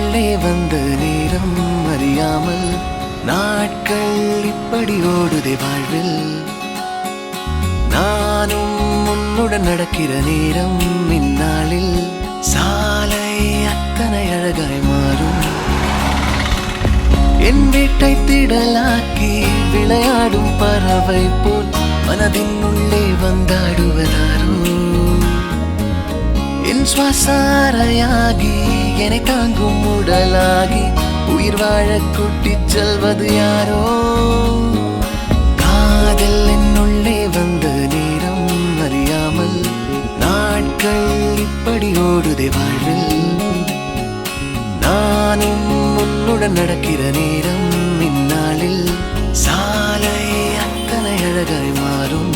என்னுள்ளே வந்த நேரம் அறியாமல் நாட்கள் இப்படி ஓடுதே வாழ்வில். நானும் உன்னுடன் நடக்கிற நேரம் இந்நாளில் சாலை அத்தனை அழகாய் மாறும். என் வீட்டை திடலாக்கி விளையாடும் பறவை போல் மனதின் உள்ளே வந்தாடுவதாரோ. என் சுவாசாரையாகி என்னை தாங்கும் உடலாகி உயிர் வாழ கூட்டிச் செல்வது யாரோ. காதல் என்னுள்ளே வந்த நேரம் அறியாமல் நாட்கள் இப்படி ஓடுதே வாழ்வில். நானும் உன்னுடன் நடக்கிற நேரம் இந்நாளில் சாலை அத்தனை அழகாய் மாறும்.